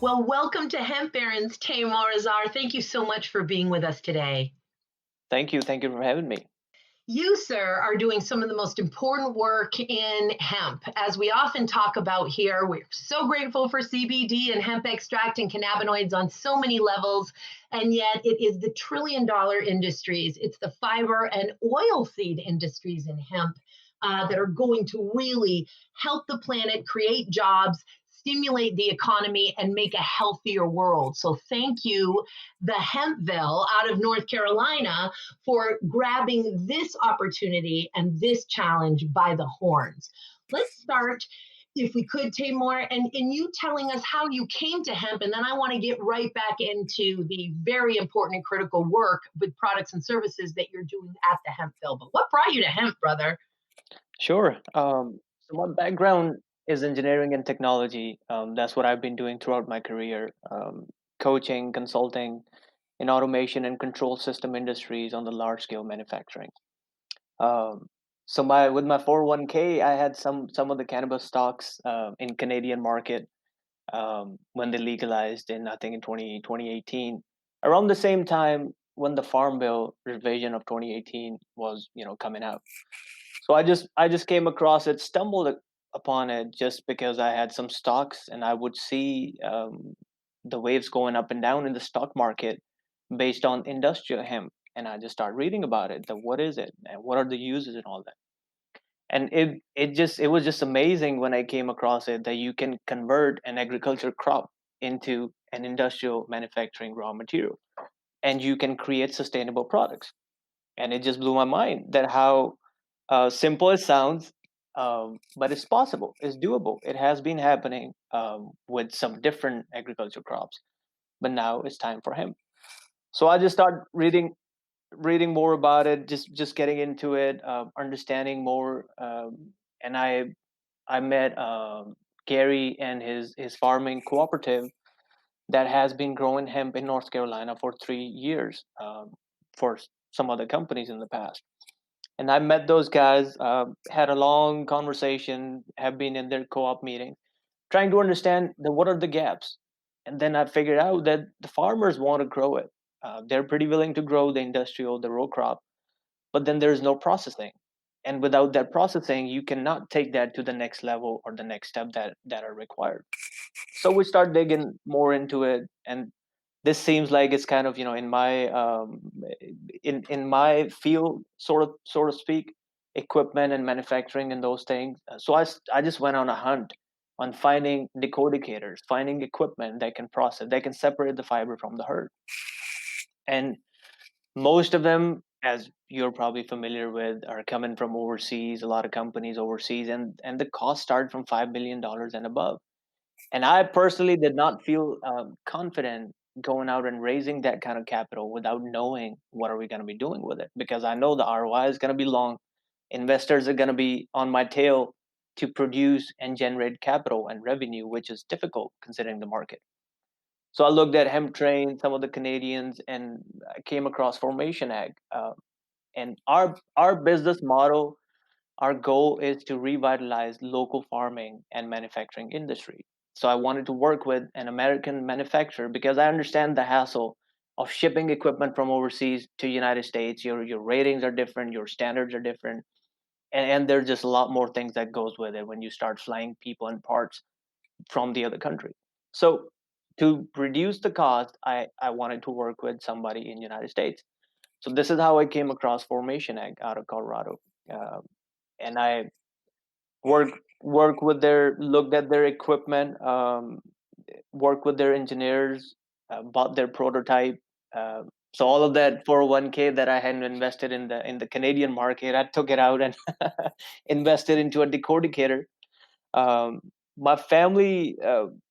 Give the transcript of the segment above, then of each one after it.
Well, welcome to Hemp Barons, Taimour Azhar. Thank you so much for being with us today. Thank you. Thank you for having me. You, sir, are doing some of the most important work in hemp. As we often talk about here, we're so grateful for CBD and hemp extract and cannabinoids on so many levels. And yet, it is the trillion-dollar industries, it's the fiber and oil seed industries in hemp that are going to really help the planet, create jobs, stimulate the economy, and make a healthier world. So, thank you, the Hempville out of North Carolina, for grabbing this opportunity and this challenge by the horns. Let's start, if we could, Taimour, and you telling us how you came to hemp, and then I want to get right back into the very important and critical work with products and services that you're doing at the Hempville. But what brought you to hemp, brother? Sure. So my background is engineering and technology. That's what I've been doing throughout my career, coaching, consulting in automation and control system industries on the large scale manufacturing. Um, so my with my 401k, I had some of the cannabis stocks in Canadian market when they legalized in I think in 2018, around the same time when the Farm Bill revision of 2018 was coming out. So I just came across it, stumbled upon it just because I had some stocks and I would see the waves going up and down in the stock market based on industrial hemp, and I just started reading about it. The what is it and what are the uses and all that. And it was just amazing when I came across it that you can convert an agriculture crop into an industrial manufacturing raw material, and you can create sustainable products. And it just blew my mind that how simple it sounds, but it's possible. It's doable. It has been happening with some different agriculture crops, but now it's time for hemp. So I just started reading more about it, just getting into it, understanding more, and I met Gary and his farming cooperative that has been growing hemp in North Carolina for 3 years for some other companies in the past. And I met those guys, had a long conversation, have been in their co-op meeting, trying to understand what are the gaps. And then I figured out that the farmers want to grow it. They're pretty willing to grow the industrial, the row crop, but then there's no processing. And without that processing, you cannot take that to the next level or the next step that are required. So we start digging more into it, and this seems like it's kind of in my field, sort of speak, equipment and manufacturing and those things. So I just went on a hunt on finding decodicators, finding equipment that can process, that can separate the fiber from the herd. And most of them, as you're probably familiar with, are coming from overseas, a lot of companies overseas, and the cost started from $5 million and above. And I personally did not feel confident going out and raising that kind of capital without knowing what are we going to be doing with it, because I know the ROI is going to be long. Investors are going to be on my tail to produce and generate capital and revenue, which is difficult considering the market. So I looked at Hemp Train, some of the Canadians, and I came across Formation Ag. And our business model, our goal is to revitalize local farming and manufacturing industry. So I wanted to work with an American manufacturer because I understand the hassle of shipping equipment from overseas to United States. Your ratings are different, your standards are different, and there's just a lot more things that goes with it when you start flying people and parts from the other country. So to reduce the cost, I wanted to work with somebody in United States. So this is how I came across Formation Ag out of Colorado. Uh, and I work work with their looked at their equipment, work with their engineers, bought their prototype. So all of that 401k that I hadn't invested in the Canadian market, I took it out and invested into a decodicator. Um, my family,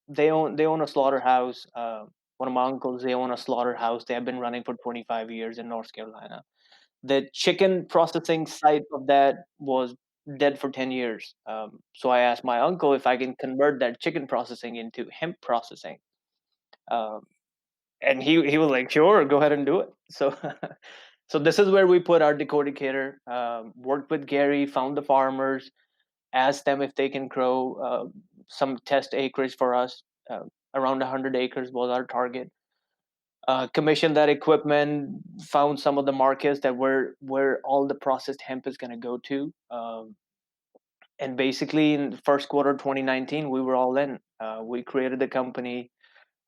they own a slaughterhouse. One of my uncles, they own a slaughterhouse. They have been running for 25 years in North Carolina. The chicken processing site of that was dead for 10 years. So I asked my uncle if I can convert that chicken processing into hemp processing. Um, and he was like, sure, go ahead and do it. So so this is where we put our decodicator, worked with Gary, found the farmers, asked them if they can grow some test acreage for us. around 100 acres was our target. Commissioned that equipment, found some of the markets that where all the processed hemp is going to go to. And basically, in the first quarter 2019, we were all in. We created the company,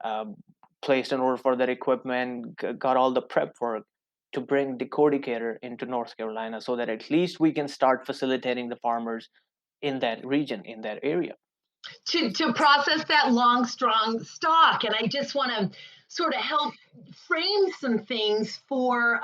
um, placed an order for that equipment, got all the prep work to bring decorticator into North Carolina, so that at least we can start facilitating the farmers in that region, in that area. To process that long, strong stock. And I just want to sort of help frame some things for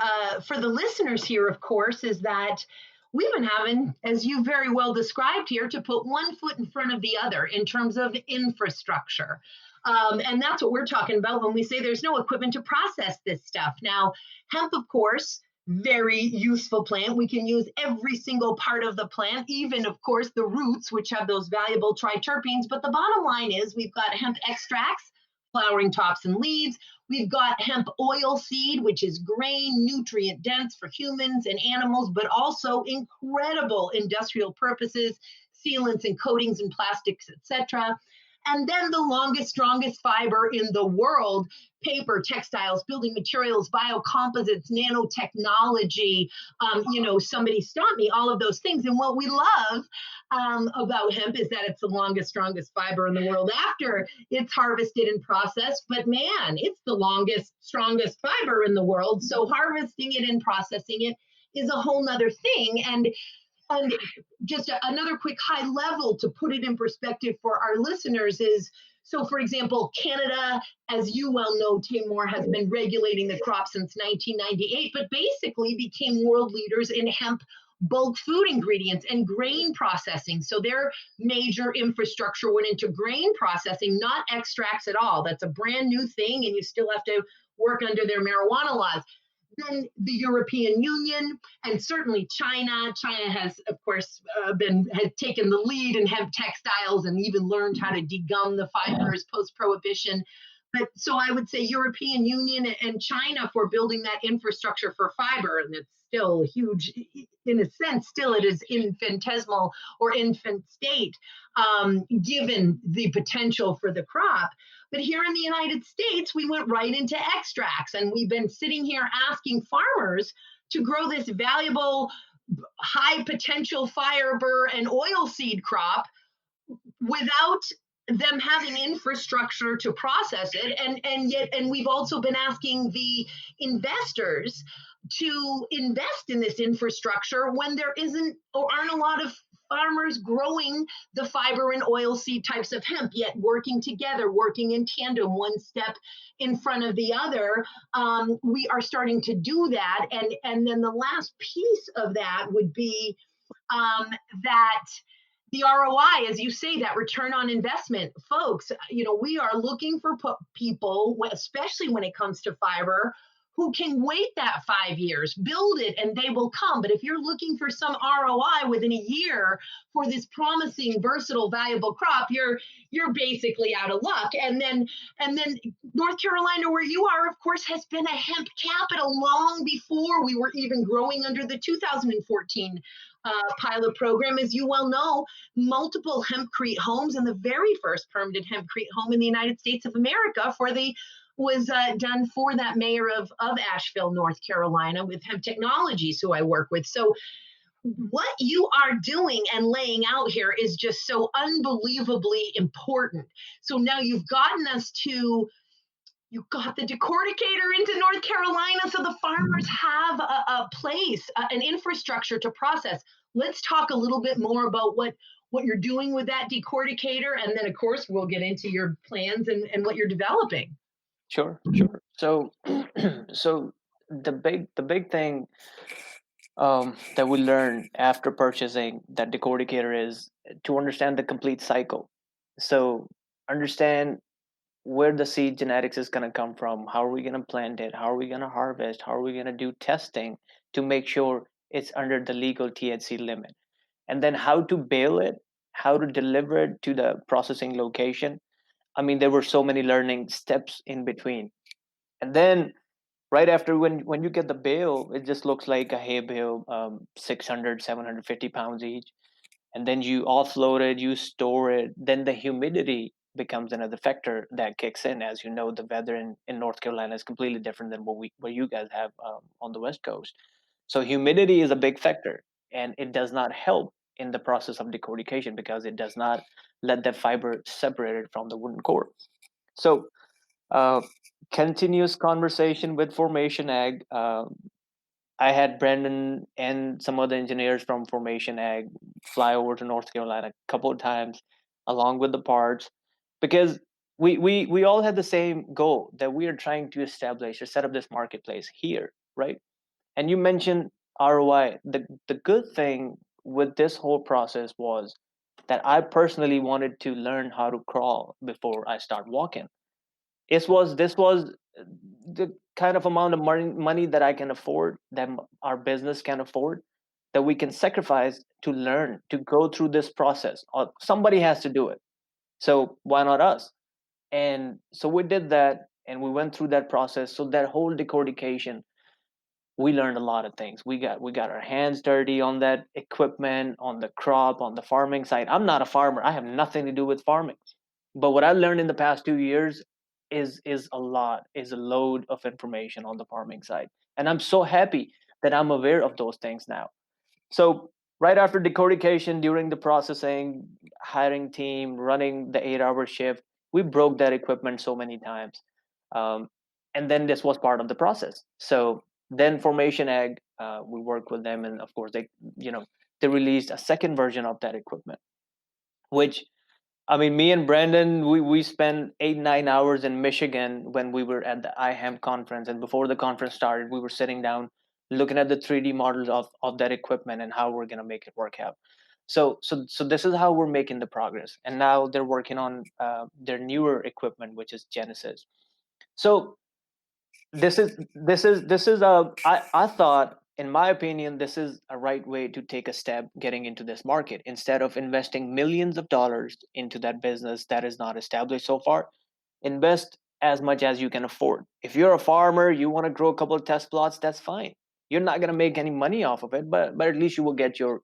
the listeners here, of course, is that we've been having, as you very well described here, to put one foot in front of the other in terms of infrastructure. And that's what we're talking about when we say there's no equipment to process this stuff. Now, hemp, of course, very useful plant. We can use every single part of the plant, even, of course, the roots, which have those valuable triterpenes. But the bottom line is we've got hemp extracts, flowering tops and leaves. We've got hemp oil seed, which is grain, nutrient dense for humans and animals, but also incredible industrial purposes, sealants and coatings and plastics, etc. And then the longest, strongest fiber in the world, paper, textiles, building materials, biocomposites, nanotechnology, somebody stop me, all of those things. And what we love about hemp is that it's the longest, strongest fiber in the world after it's harvested and processed. But man, it's the longest, strongest fiber in the world. So harvesting it and processing it is a whole nother thing. And just another quick high level to put it in perspective for our listeners is, so for example, Canada, as you well know, Taimour, has been regulating the crop since 1998, but basically became world leaders in hemp bulk food ingredients and grain processing. So their major infrastructure went into grain processing, not extracts at all. That's a brand new thing, and you still have to work under their marijuana laws. Then the European Union and certainly China. China has, of course, has taken the lead in hemp textiles and even learned how to degum the fibers post-prohibition. But so I would say European Union and China for building that infrastructure for fiber, and it's still huge in a sense. Still, it is infinitesimal or infant state, given the potential for the crop. But here in the United States, we went right into extracts, and we've been sitting here asking farmers to grow this valuable, high potential fiber and oil seed crop without them having infrastructure to process it. And we've also been asking the investors to invest in this infrastructure when there isn't or aren't a lot of farmers growing the fiber and oil seed types of hemp, yet working together, working in tandem, one step in front of the other. We are starting to do that. And then the last piece of that would be that the ROI, as you say, that return on investment. Folks, we are looking for people, especially when it comes to fiber, who can wait that 5 years, build it, and they will come. But if you're looking for some ROI within a year for this promising, versatile, valuable crop, you're basically out of luck. And then North Carolina, where you are, of course, has been a hemp capital long before we were even growing under the 2014 pilot program. As you well know, multiple hempcrete homes, and the very first permitted hempcrete home in the United States of America was done for that mayor of Asheville, North Carolina, with Hemp Technologies, who I work with. So what you are doing and laying out here is just so unbelievably important. So now you got the decorticator into North Carolina, so the farmers have a place, an infrastructure to process. Let's talk a little bit more about what you're doing with that decorticator, and then of course we'll get into your plans and what you're developing. Sure. So, so the big thing that we learn after purchasing that decorticator is to understand the complete cycle. So understand where the seed genetics is going to come from, how are we going to plant it, how are we going to harvest, how are we going to do testing to make sure it's under the legal THC limit, and then how to bale it, how to deliver it to the processing location. I mean, there were so many learning steps in between. And then right after, when you get the bale, it just looks like a hay bale, 600, 750 pounds each. And then you offload it, you store it. Then the humidity becomes another factor that kicks in. As you know, the weather in North Carolina is completely different than what you guys have on the West Coast. So humidity is a big factor, and it does not help in the process of decortication because it does not let that fiber separated from the wooden core. So uh, continuous conversation with Formation Ag. I had Brandon and some other engineers from Formation Ag fly over to North Carolina a couple of times, along with the parts, because we all had the same goal that we are trying to establish or set up this marketplace here, right? And you mentioned ROI. The good thing with this whole process was that I personally wanted to learn how to crawl before I start walking. This was the kind of amount of money that I can afford, that our business can afford, that we can sacrifice to learn to go through this process. Or somebody has to do it, so why not us? And so we did that, and we went through that process. So that whole decortication, we learned a lot of things. We got our hands dirty on that equipment, on the crop, on the farming side. I'm not a farmer. I have nothing to do with farming. But what I learned in the past 2 years is a lot, is a load of information on the farming side. And I'm so happy that I'm aware of those things now. So right after decortication, during the processing, hiring team, running the 8-hour shift, we broke that equipment so many times. Um, and then this was part of the process. So then Formation Ag, we worked with them, and of course they released a second version of that equipment, which, I mean, me and Brandon, we spent 8-9 hours in Michigan when we were at the iHemp conference, and before the conference started, we were sitting down, looking at the 3D models of that equipment and how we're gonna make it work out. So this is how we're making the progress, and now they're working on their newer equipment, which is Genesis. So this is a I thought, in my opinion, this is a right way to take a step getting into this market. Instead of investing millions of dollars into that business that is not established so far, invest as much as you can afford. If you're a farmer, you want to grow a couple of test plots, that's fine. You're not going to make any money off of it, but at least you will get your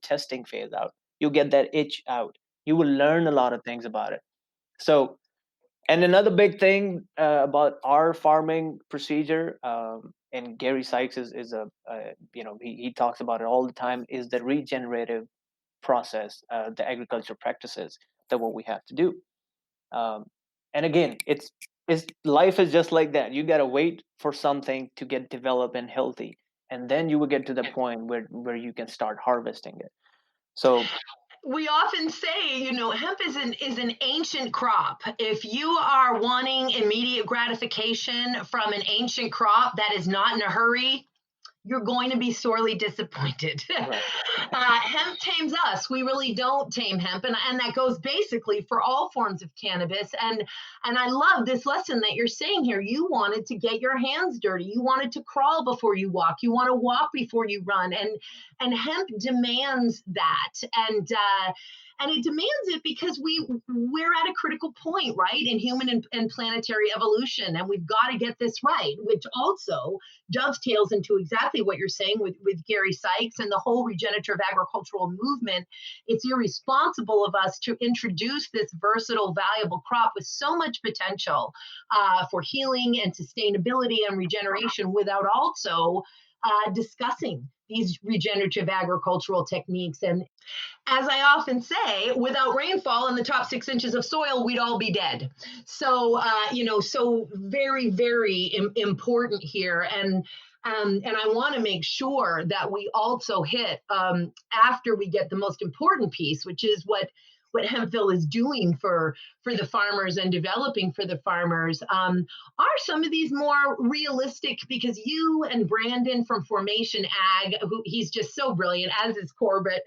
testing phase out. You'll get that itch out. You will learn a lot of things about it. So, and another big thing about our farming procedure, and Gary Sykes is he talks about it all the time, is the regenerative process, the agriculture practices that what we have to do. Um, and again, it's life is just like that. You gotta wait for something to get developed and healthy, and then you will get to the point where you can start harvesting it. So We often say, hemp is an ancient crop. If you are wanting immediate gratification from an ancient crop that is not in a hurry, you're going to be sorely disappointed. right. Hemp tames us. We really don't tame hemp, and that goes basically for all forms of cannabis. And I love this lesson that you're saying here. You wanted to get your hands dirty. You wanted to crawl before you walk. You want to walk before you run. And hemp demands that. And it demands it because we're at a critical point, right, in human and planetary evolution, and we've got to get this right, which also dovetails into exactly what you're saying with Gary Sykes and the whole regenerative agricultural movement. It's irresponsible of us to introduce this versatile, valuable crop with so much potential for healing and sustainability and regeneration without also discussing these regenerative agricultural techniques. And as I often say, without rainfall in the top 6 inches of soil, we'd all be dead. So, so very, very important here. And I want to make sure that we also hit after we get the most important piece, which is what Hempville is doing for the farmers and developing for the farmers. Are some of these more realistic? Because you and Brandon from Formation Ag, who he's just so brilliant, as is Corbett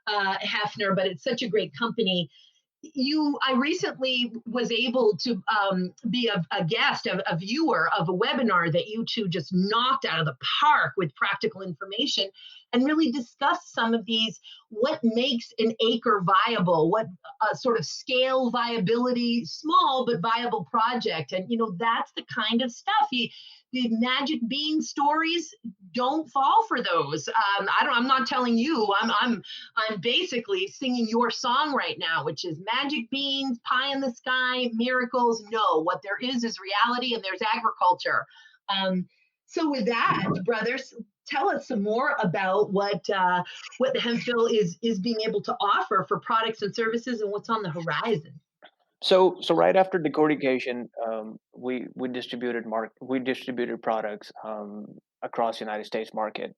Hefner, but it's such a great company. I recently was able to be a guest, a viewer of a webinar that you two just knocked out of the park with practical information, and really discussed some of these, what makes an acre viable, what sort of scale viability, small but viable project. And, that's the kind of stuff the magic bean stories, don't fall for those. I'm not telling you. I'm basically singing your song right now, which is magic beans, pie in the sky, miracles. No, what there is reality, and there's agriculture. So with that, brothers, tell us some more about what the Hempville is being able to offer for products and services, and what's on the horizon. So right after decortication, we distributed products across United States market.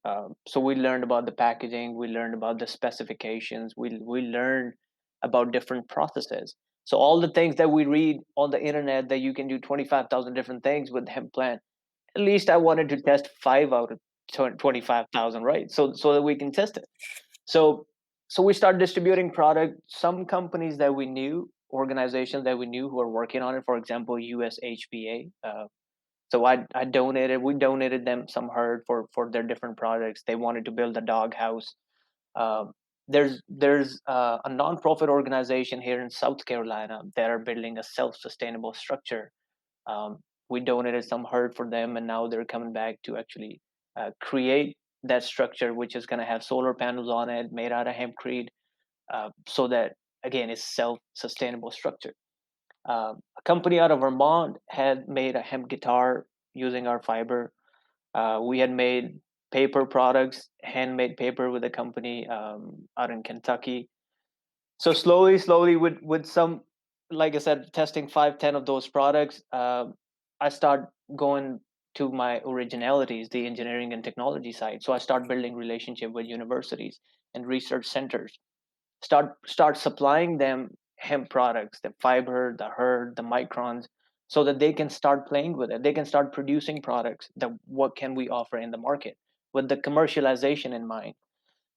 So we learned about the packaging, we learned about the specifications, we learned about different processes. So all the things that we read on the internet that you can do 25,000 different things with hemp plant, at least I wanted to test 5 out of 25,000, right? So that we can test it. So so we started distributing product. Some companies that we knew, organizations that we knew who were working on it, for example, USHBA. So we donated them some herd for their different projects. They wanted to build a dog house. Um, there's a nonprofit organization here in South Carolina that are building a self-sustainable structure. um, we donated some herd for them, and now they're coming back to actually create that structure, which is going to have solar panels on it, made out of hempcrete, so that again it's self-sustainable structure. A company out of Vermont had made a hemp guitar using our fiber. We had made paper products, handmade paper with a company out in Kentucky. So slowly with some, like I said, testing 5-10 of those products, I start going to my originalities, the engineering and technology side. So I start building relationship with universities and research centers, start supplying them hemp products, the fiber, the hurd, the microns, so that they can start playing with it, they can start producing products that what can we offer in the market with the commercialization in mind.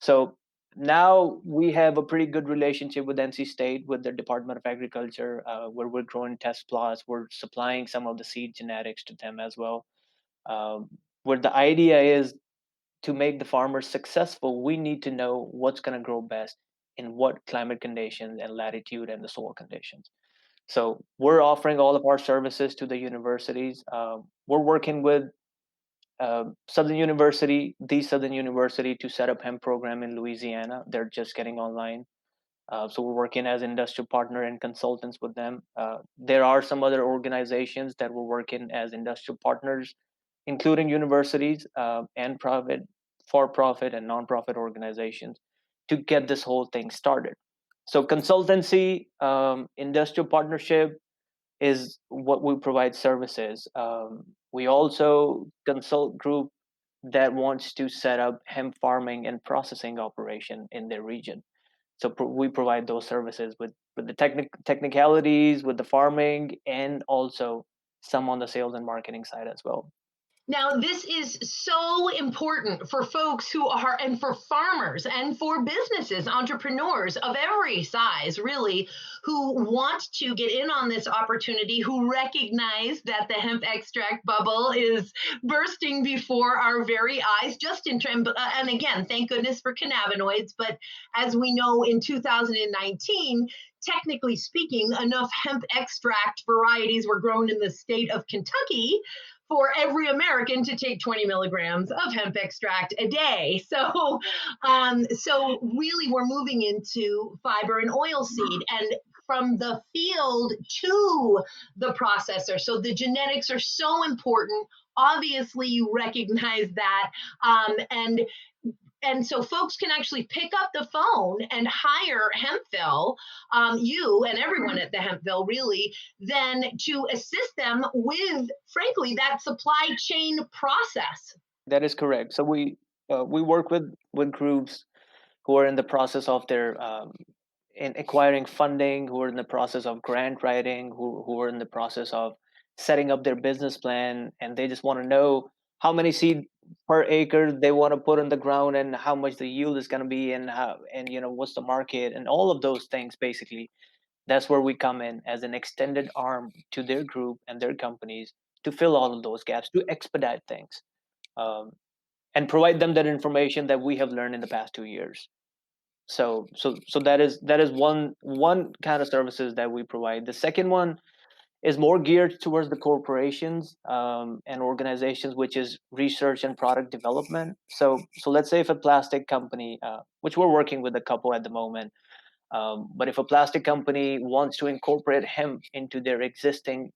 So now we have a pretty good relationship with NC State, with the Department of Agriculture, where we're growing test plots. We're supplying some of the seed genetics to them as well. Where the idea is to make the farmers successful, we need to know what's going to grow best in what climate conditions and latitude and the soil conditions. So we're offering all of our services to the universities. We're working with Southern University, to set up hemp program in Louisiana. They're just getting online. So we're working as industrial partner and consultants with them. There are some other organizations that we're working as industrial partners, including universities and for-profit and nonprofit organizations, to get this whole thing started. So consultancy, industrial partnership, is what we provide services. We also consult group that wants to set up hemp farming and processing operation in their region. So we provide those services with the technicalities, with the farming, and also some on the sales and marketing side as well. Now, this is so important for folks who are, and for farmers and for businesses, entrepreneurs of every size, really, who want to get in on this opportunity, who recognize that the hemp extract bubble is bursting before our very eyes, just in terms, and again, thank goodness for cannabinoids. But as we know, in 2019, technically speaking, enough hemp extract varieties were grown in the state of Kentucky for every American to take 20 milligrams of hemp extract a day. So really, we're moving into fiber and oil seed, and from the field to the processor. So the genetics are so important. Obviously, you recognize that, and so folks can actually pick up the phone and hire Hempville, you and everyone at the Hempville, really, then to assist them with, frankly, that supply chain process. That is correct. So we work with groups who are in the process of their in acquiring funding, who are in the process of grant writing, who are in the process of setting up their business plan, and they just want to know how many seed per acre they want to put in the ground, and how much the yield is going to be, and how, and what's the market, and all of those things. Basically, that's where we come in as an extended arm to their group and their companies, to fill all of those gaps, to expedite things, um, and provide them that information that we have learned in the past 2 years. So that is one kind of services that we provide. The second one is more geared towards the corporations and organizations, which is research and product development. So let's say if a plastic company, which we're working with a couple at the moment, but if a plastic company wants to incorporate hemp into their existing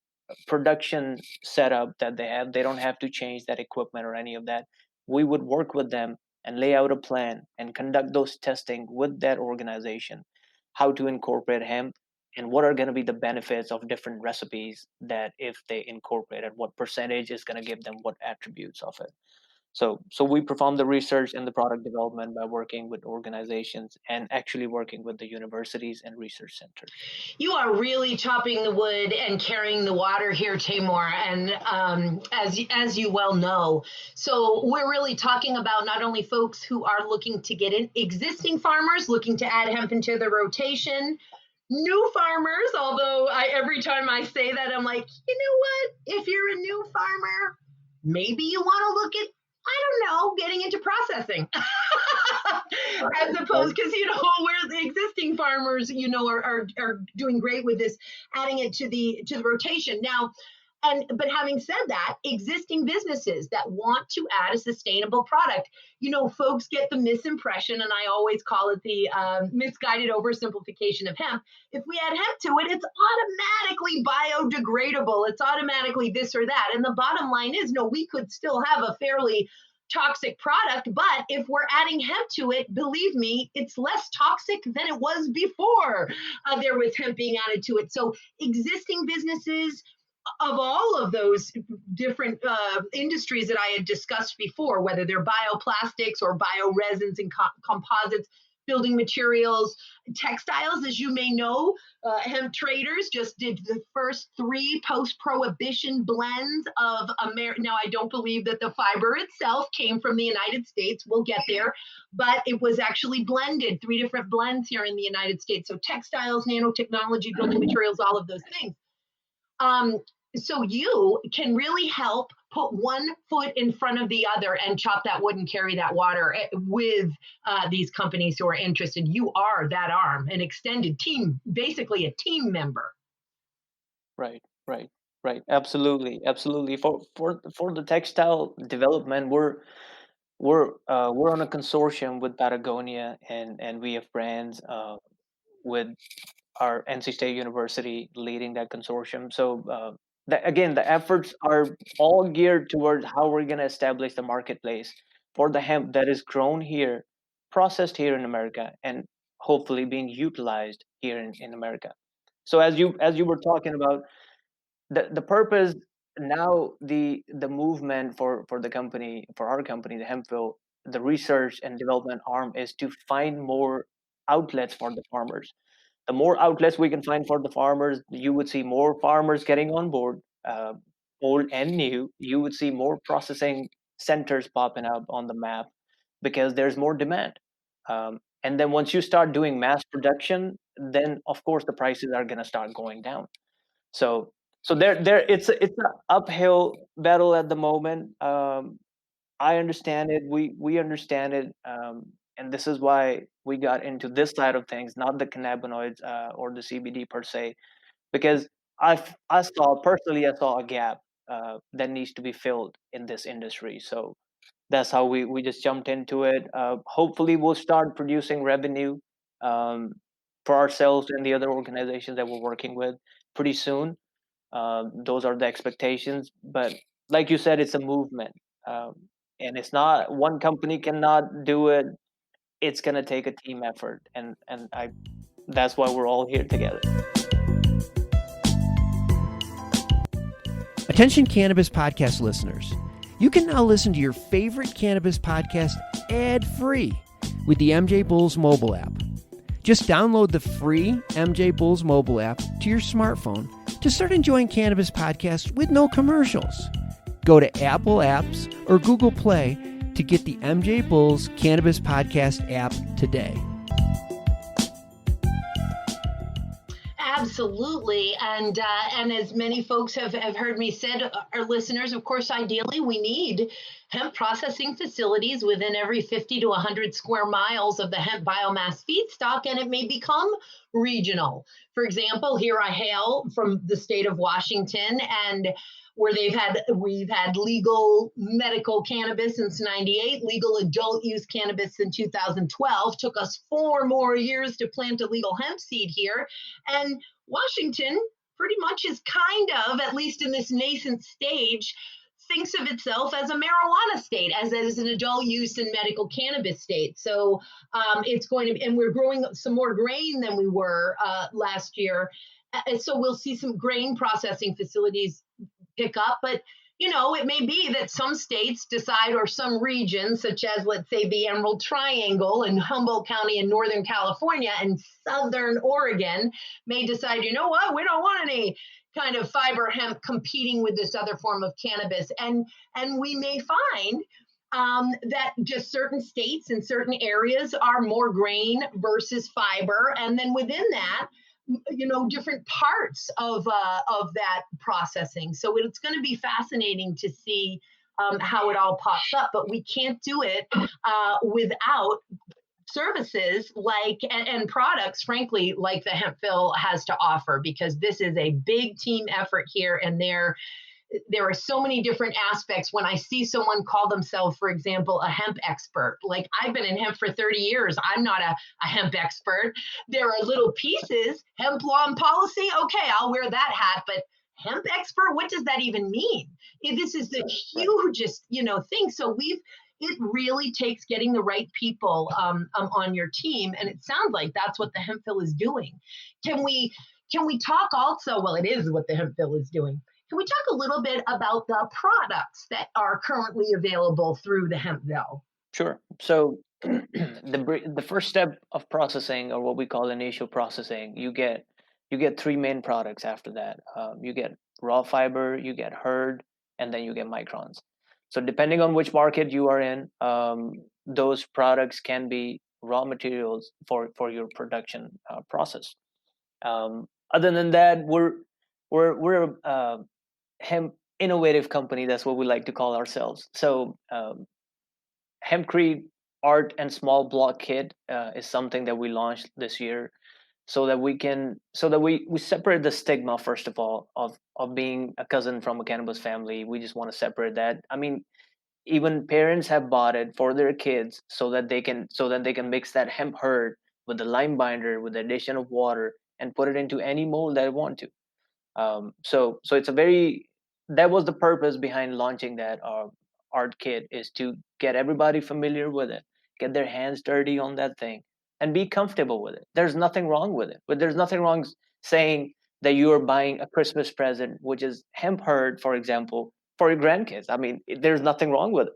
production setup that they have, they don't have to change that equipment or any of that. We would work with them and lay out a plan and conduct those testing with that organization, how to incorporate hemp and what are going to be the benefits of different recipes that if they incorporate it, what percentage is going to give them what attributes of it. So we perform the research and the product development by working with organizations and actually working with the universities and research centers. You are really chopping the wood and carrying the water here, Taimour, and as you well know. So we're really talking about not only folks who are looking to get in, existing farmers looking to add hemp into their rotation, new farmers, although every time I say that, I'm like, you know what? If you're a new farmer, maybe you want to look at, I don't know, getting into processing as opposed, because, where the existing farmers, are doing great with this, adding it to the rotation. Now, but having said that, existing businesses that want to add a sustainable product, folks get the misimpression, and I always call it the misguided oversimplification of hemp. If we add hemp to it, it's automatically biodegradable. It's automatically this or that. And the bottom line is, no, we could still have a fairly toxic product, but if we're adding hemp to it, believe me, it's less toxic than it was before there was hemp being added to it. So existing businesses of all of those different industries that I had discussed before, whether they're bioplastics or bioresins and composites, building materials, textiles, as you may know, Hemp Traders just did the first 3 post-prohibition blends of America. Now, I don't believe that the fiber itself came from the United States. We'll get there, but it was actually blended, 3 different blends here in the United States. So textiles, nanotechnology, building materials, all of those things. So you can really help put one foot in front of the other and chop that wood and carry that water with these companies who are interested. You are that arm, an extended team, basically a team member. Right. Absolutely. For the textile development, we're on a consortium with Patagonia, and we have brands with our NC State University leading that consortium. So again, the efforts are all geared towards how we're going to establish the marketplace for the hemp that is grown here, processed here in America, and hopefully being utilized here in America. So as you were talking about, the purpose now, the movement for the company, for our company, the Hempville, the research and development arm, is to find more outlets for the farmers. The more outlets we can find for the farmers, you would see more farmers getting on board, old and new. You would see more processing centers popping up on the map because there's more demand. And then once you start doing mass production, then of course the prices are going to start going down. So it's an uphill battle at the moment. I understand it. We understand it. And this is why we got into this side of things, not the cannabinoids or the CBD per se, because I saw a gap that needs to be filled in this industry. So that's how we just jumped into it. Hopefully, we'll start producing revenue for ourselves and the other organizations that we're working with pretty soon. Those are the expectations. But like you said, it's a movement. And it's not, one company cannot do it. It's going to take a team effort. And that's why we're all here together. Attention Cannabis Podcast listeners. You can now listen to your favorite cannabis podcast ad-free with the MJBulls mobile app. Just download the free MJBulls mobile app to your smartphone to start enjoying cannabis podcasts with no commercials. Go to Apple Apps or Google Play to get the MJBulls Cannabis Podcast app today. Absolutely. And as many folks have heard me said, our listeners, of course, ideally, we need hemp processing facilities within every 50 to 100 square miles of the hemp biomass feedstock, and it may become regional. For example, here I hail from the state of Washington, and where we've had legal medical cannabis since '98, legal adult use cannabis in 2012. Took us 4 more years to plant a legal hemp seed here, and Washington pretty much is kind of, at least in this nascent stage, thinks of itself as a marijuana state, as an adult use and medical cannabis state. So it's going to, and we're growing some more grain than we were last year. So we'll see some grain processing facilities pick up, but it may be that some states decide, or some regions, such as, let's say, the Emerald Triangle in Humboldt County in Northern California and Southern Oregon, may decide, you know what, we don't want any kind of fiber hemp competing with this other form of cannabis. And we may find that just certain states and certain areas are more grain versus fiber. And then within that, different parts of that processing. So it's going to be fascinating to see how it all pops up, but we can't do it without services and products, frankly, like the Hempville has to offer, because this is a big team effort here. And there are so many different aspects. When I see someone call themselves, for example, a hemp expert, like I've been in hemp for 30 years, I'm not a hemp expert. There are little pieces, hemp law and policy. Okay, I'll wear that hat, but hemp expert, what does that even mean? This is the hugest, thing. So it really takes getting the right people on your team. And it sounds like that's what the Hempville is doing. Can we talk also, well, it is what the Hempville is doing. Can we talk a little bit about the products that are currently available through the Hempville? Sure. So the first step of processing, or what we call initial processing, you get 3 main products after that. You get raw fiber, you get hurd, and then you get microns. So depending on which market you are in, those products can be raw materials for your production process. Other than that, we're a hemp innovative company. That's what we like to call ourselves. So Hempcrete art and small block kit is something that we launched this year, so that we separate the stigma, first of all, of being a cousin from a cannabis family. We just want to separate that. I mean, even parents have bought it for their kids so that they can mix that hemp hurd with the lime binder, with the addition of water, and put it into any mold they want to. So it's that was the purpose behind launching that art kit, is to get everybody familiar with it, get their hands dirty on that thing, and be comfortable with it. There's nothing wrong with it, but there's nothing wrong saying that you are buying a Christmas present, which is hemp hurd, for example, for your grandkids. I mean, there's nothing wrong with it.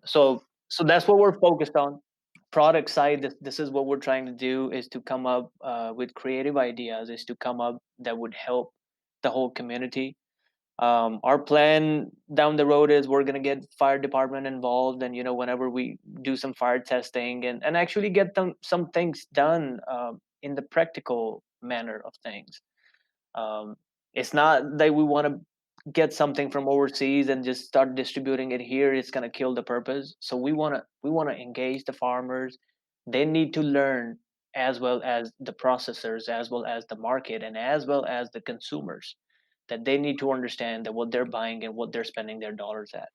So that's what we're focused on. Product side, this is what we're trying to do, is to come up with creative ideas, is to come up that would help the whole community. Our plan down the road is we're going to get fire department involved, and whenever we do some fire testing and actually get some things done in the practical manner of things. It's not that we want to get something from overseas and just start distributing it here. It's going to kill the purpose. So we want to engage the farmers. They need to learn, as well as the processors, as well as the market, and as well as the consumers, that they need to understand that what they're buying and what they're spending their dollars at.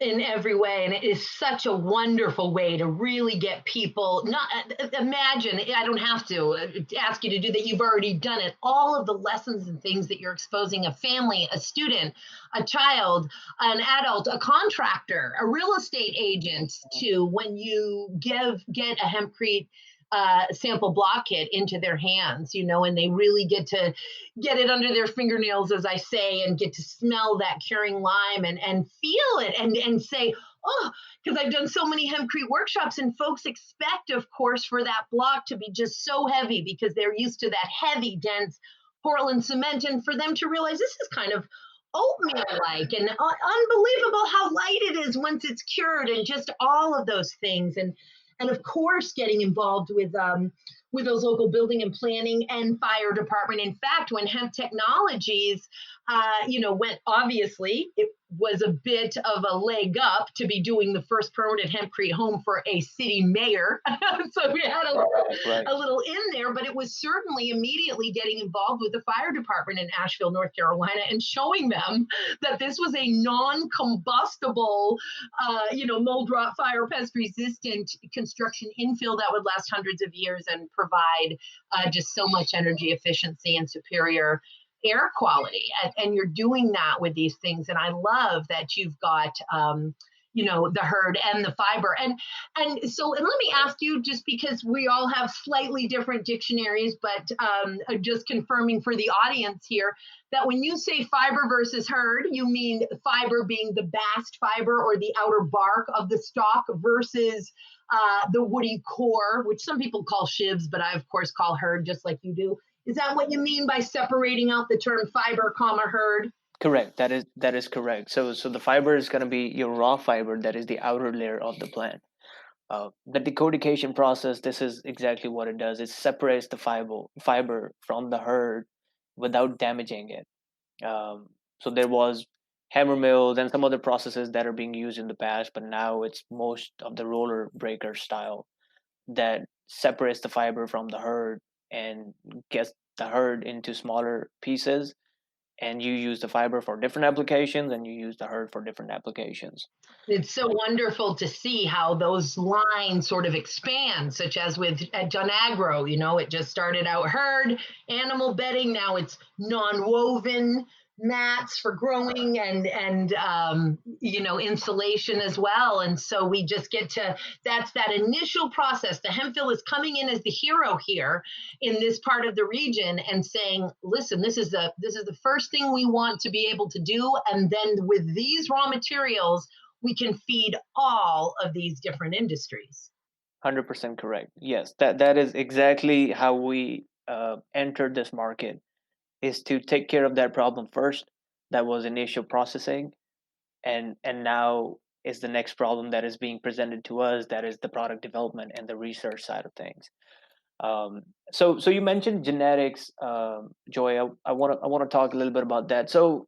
In every way. And it is such a wonderful way to really get people, not imagine, I don't have to ask you to do that, you've already done it, all of the lessons and things that you're exposing a family, a student, a child, an adult, a contractor, a real estate agent to, when you get a hempcrete sample block kit into their hands, and they really get to get it under their fingernails, as I say, and get to smell that curing lime and feel it and say, oh, because I've done so many hempcrete workshops, and folks expect, of course, for that block to be just so heavy because they're used to that heavy, dense Portland cement, and for them to realize this is kind of oatmeal-like, and unbelievable how light it is once it's cured, and just all of those things. And of course, getting involved with those local building and planning and fire department. In fact, when Hemp Technologies went, obviously, it was a bit of a leg up to be doing the first permanent hempcrete home for a city mayor. So we had a little in there, but it was certainly immediately getting involved with the fire department in Asheville, North Carolina, and showing them that this was a non-combustible, mold, rot, fire, pest resistant construction infill that would last hundreds of years and provide just so much energy efficiency and superior air quality. And you're doing that with these things. And I love that you've got, the hurd and the fiber. And so let me ask you, just because we all have slightly different dictionaries, but just confirming for the audience here, that when you say fiber versus hurd, you mean fiber being the bast fiber or the outer bark of the stalk versus the woody core, which some people call shivs, but I, of course, call hurd, just like you do. Is that what you mean by separating out the term fiber, hurd? Correct. That is correct. So the fiber is going to be your raw fiber, that is the outer layer of the plant. The decodification process, this is exactly what it does. It separates the fiber from the hurd without damaging it. So there was hammer mills and some other processes that are being used in the past, but now it's most of the roller breaker style that separates the fiber from the hurd and gets the hurd into smaller pieces, and you use the fiber for different applications and you use the hurd for different applications. It's so wonderful to see how those lines sort of expand, such as at Jonagro, it just started out hurd, animal bedding, now it's non-woven mats for growing and insulation as well. And so we just get to, that's that initial process. The Hempville is coming in as the hero here in this part of the region and saying, listen, this is the first thing we want to be able to do. And then with these raw materials, we can feed all of these different industries. 100% correct. Yes, that is exactly how we entered this market, is to take care of that problem first. That was initial processing, and now is the next problem that is being presented to us, that is the product development and the research side of things. So you mentioned genetics, Joy. I want to talk a little bit about that. So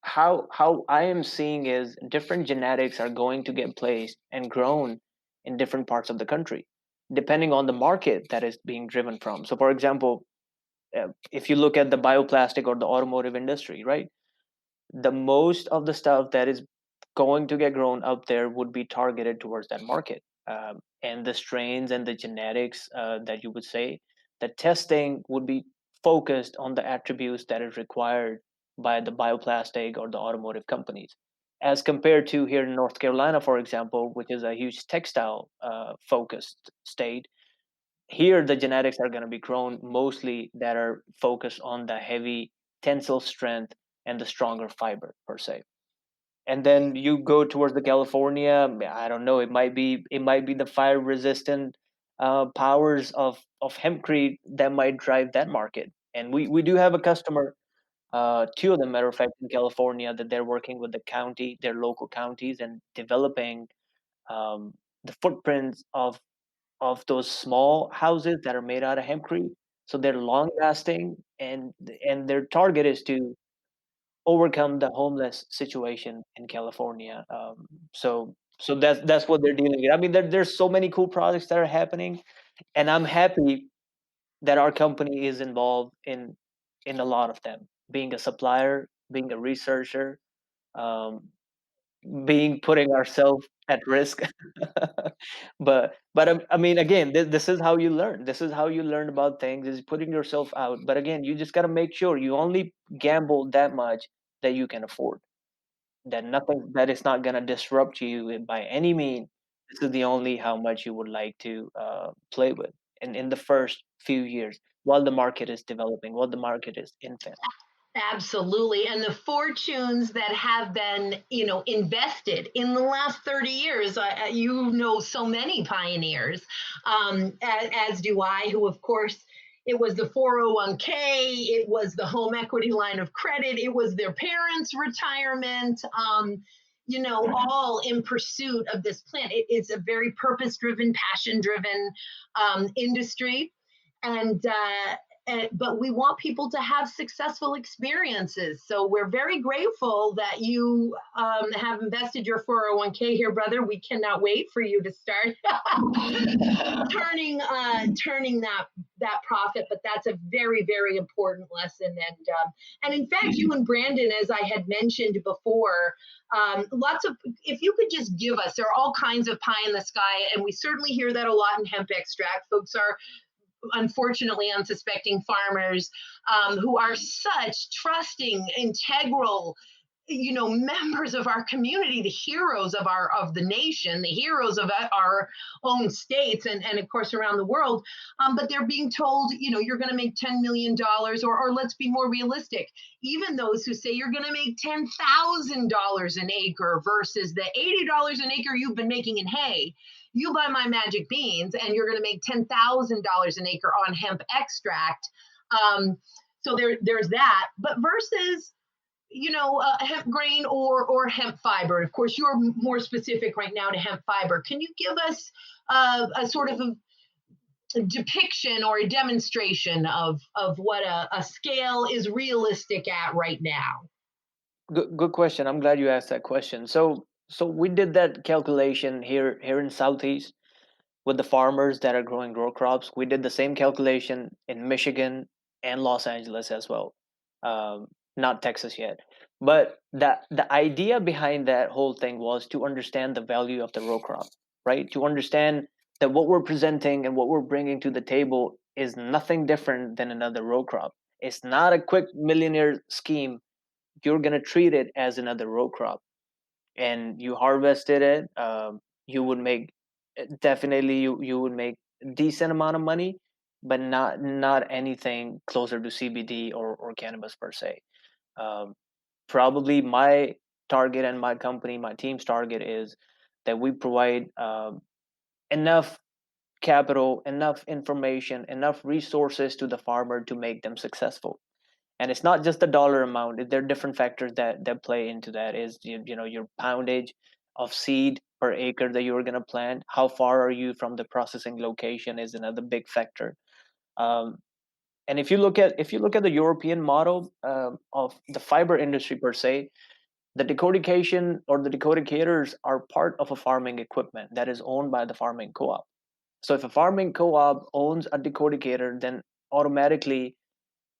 how I am seeing is different genetics are going to get placed and grown in different parts of the country, depending on the market that is being driven from. So, for example, if you look at the bioplastic or the automotive industry, right, the most of the stuff that is going to get grown up there would be targeted towards that market. And the strains and the genetics that you would say, the testing would be focused on the attributes that is required by the bioplastic or the automotive companies, as compared to here in North Carolina, for example, which is a huge textile focused state. Here the genetics are going to be grown mostly that are focused on the heavy tensile strength and the stronger fiber per se. And then you go towards the California, I don't know, it might be the fire resistant powers of hempcrete that might drive that market. And we do have a customer, two of them, matter of fact, in California, that they're working with the county, their local counties, and developing the footprints of those small houses that are made out of hempcrete. So they're long lasting, and their target is to overcome the homeless situation in California. So that's what they're dealing with. I mean, there's so many cool projects that are happening, and I'm happy that our company is involved in a lot of them. Being a supplier, being a researcher, um, putting ourselves at risk. But I mean, again, this is how you learn. This is how you learn about things, is putting yourself out. But again, you just got to make sure you only gamble that much that you can afford, that nothing that is not going to disrupt you by any means. This is the only how much you would like to play with in the first few years while the market is developing, while the market is infant. Absolutely. And the fortunes that have been, invested in the last 30 years, so many pioneers, as do I, who, of course, it was the 401k, it was the home equity line of credit, it was their parents' retirement, all in pursuit of this plant. It's a very purpose-driven, passion-driven industry. And but we want people to have successful experiences. So we're very grateful that you have invested your 401k here, brother. We cannot wait for you to start turning that profit. But that's a very, very important lesson. And in fact, you and Brandon, as I had mentioned before, if you could just give us, there are all kinds of pie in the sky, and we certainly hear that a lot in hemp extract. Folks are unfortunately unsuspecting farmers who are such trusting, integral, members of our community, the heroes of the nation, the heroes of our own states, and of course around the world. But they're being told, you're going to make $10 million, or let's be more realistic, even those who say you're going to make $10,000 an acre versus the $80 an acre you've been making in hay. You buy my magic beans and you're going to make $10,000 an acre on hemp extract. So there's that. But versus, hemp grain or hemp fiber. Of course, you're more specific right now to hemp fiber. Can you give us a sort of a depiction or a demonstration of what a scale is realistic at right now? Good question. I'm glad you asked that question. So we did that calculation here in Southeast with the farmers that are growing row crops. We did the same calculation in Michigan and Los Angeles as well. Not Texas yet. But the idea behind that whole thing was to understand the value of the row crop, right? To understand that what we're presenting and what we're bringing to the table is nothing different than another row crop. It's not a quick millionaire scheme. You're going to treat it as another row crop. And you harvested it, you would make you would make a decent amount of money, but not anything closer to CBD or cannabis per se. Probably my target and my company, my team's target is that we provide enough capital, enough information, enough resources to the farmer to make them successful. And it's not just the dollar amount. There are different factors that play into that. Is your poundage of seed per acre that you're going to plant. How far are you from the processing location is another big factor. And if you look at the European model of the fiber industry per se, the decodication or the decodicators are part of a farming equipment that is owned by the farming co-op. So if a farming co-op owns a decodicator, then automatically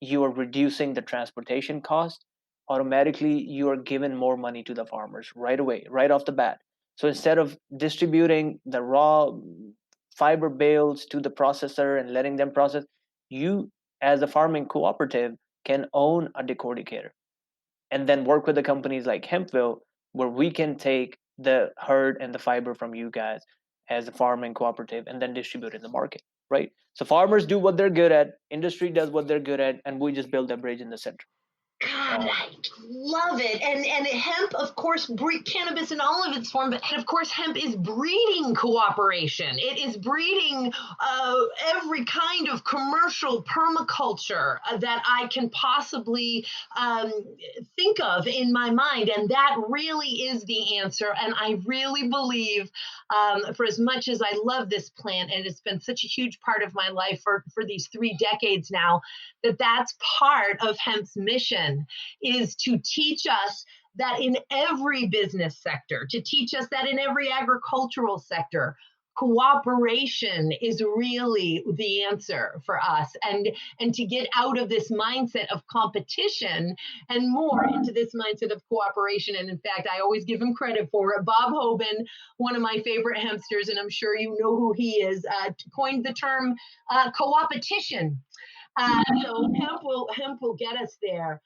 you are reducing the transportation cost. Automatically you are giving more money to the farmers right away, right off the bat. So instead of distributing the raw fiber bales to the processor and letting them process, you as a farming cooperative can own a decodicator and then work with the companies like Hempville, where we can take the hurd and the fiber from you guys as a farming cooperative and then distribute in the market, right? So farmers do what they're good at, industry does what they're good at, and we just build a bridge in the center. God, I love it. And hemp, of course, cannabis in all of its forms, and of course, hemp is breeding cooperation. It is breeding every kind of commercial permaculture that I can possibly think of in my mind. And that really is the answer. And I really believe, for as much as I love this plant, and it's been such a huge part of my life for these 3 decades now, that's part of hemp's mission, is to teach us that in every business sector, to teach us that in every agricultural sector, cooperation is really the answer for us, and to get out of this mindset of competition and more into this mindset of cooperation. And in fact, I always give him credit for it. Bob Hoban, one of my favorite hempsters, and I'm sure you know who he is, coined the term co-opetition. So hemp will get us there.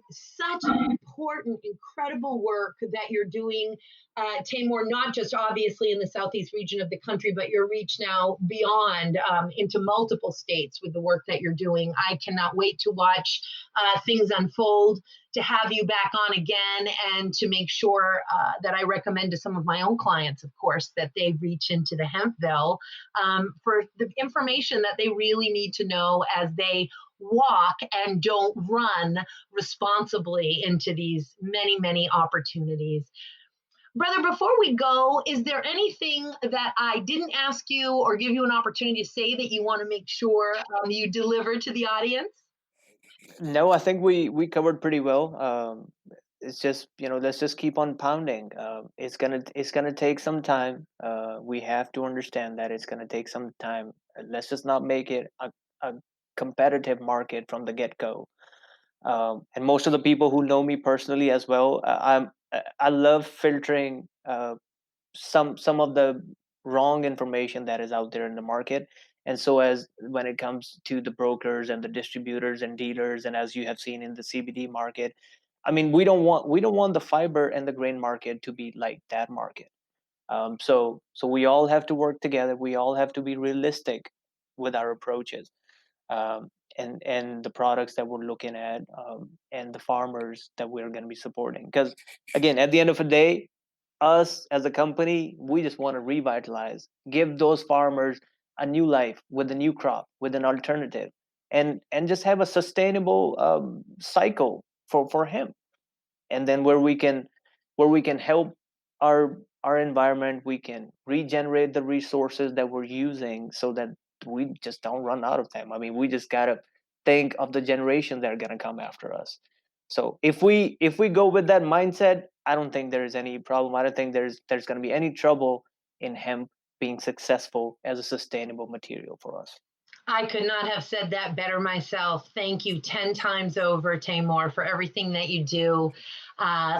Such important, incredible work that you're doing, Taimour, not just obviously in the Southeast region of the country, but your reach now beyond into multiple states with the work that you're doing. I cannot wait to watch things unfold, to have you back on again, and to make sure that I recommend to some of my own clients, of course, that they reach into the Hempville for the information that they really need to know as they walk and don't run responsibly into these many, many opportunities. Brother, before we go, is there anything that I didn't ask you or give you an opportunity to say that you want to make sure you deliver to the audience? No, I think we covered pretty well. It's just, let's just keep on pounding. It's gonna take some time. We have to understand that it's gonna take some time. Let's just not make it a competitive market from the get-go. And most of the people who know me personally as well, I love filtering some of the wrong information that is out there in the market. And so, as when it comes to the brokers and the distributors and dealers, and as you have seen in the CBD market, I mean, we don't want the fiber and the grain market to be like that market. So we all have to work together. We all have to be realistic with our approaches, um, and the products that we're looking at, and the farmers that we're going to be supporting. Because again, at the end of the day, us as a company, we just want to revitalize, give those farmers a new life with a new crop, with an alternative, and just have a sustainable cycle for hemp. And then where we can help our environment, we can regenerate the resources that we're using so that we just don't run out of them. I mean, we just gotta think of the generations that are gonna come after us. So if we go with that mindset, I don't think there's any problem. I don't think there's gonna be any trouble in hemp being successful as a sustainable material for us. I could not have said that better myself. Thank you 10 times over, Taimour, for everything that you do.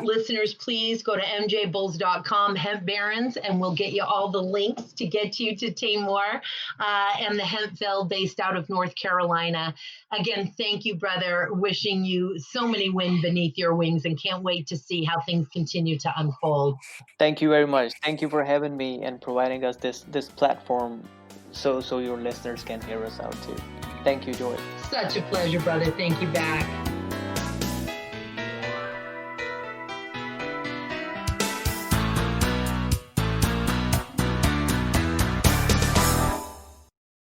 Listeners, please go to mjbulls.com, Hemp Barons, and we'll get you all the links to get you to Taimour and the Hempville based out of North Carolina. Again, thank you, brother. Wishing you so many wind beneath your wings and can't wait to see how things continue to unfold. Thank you very much. Thank you for having me and providing us this platform so your listeners can hear us out too. Thank you, Joy. Such a pleasure, brother. Thank you back.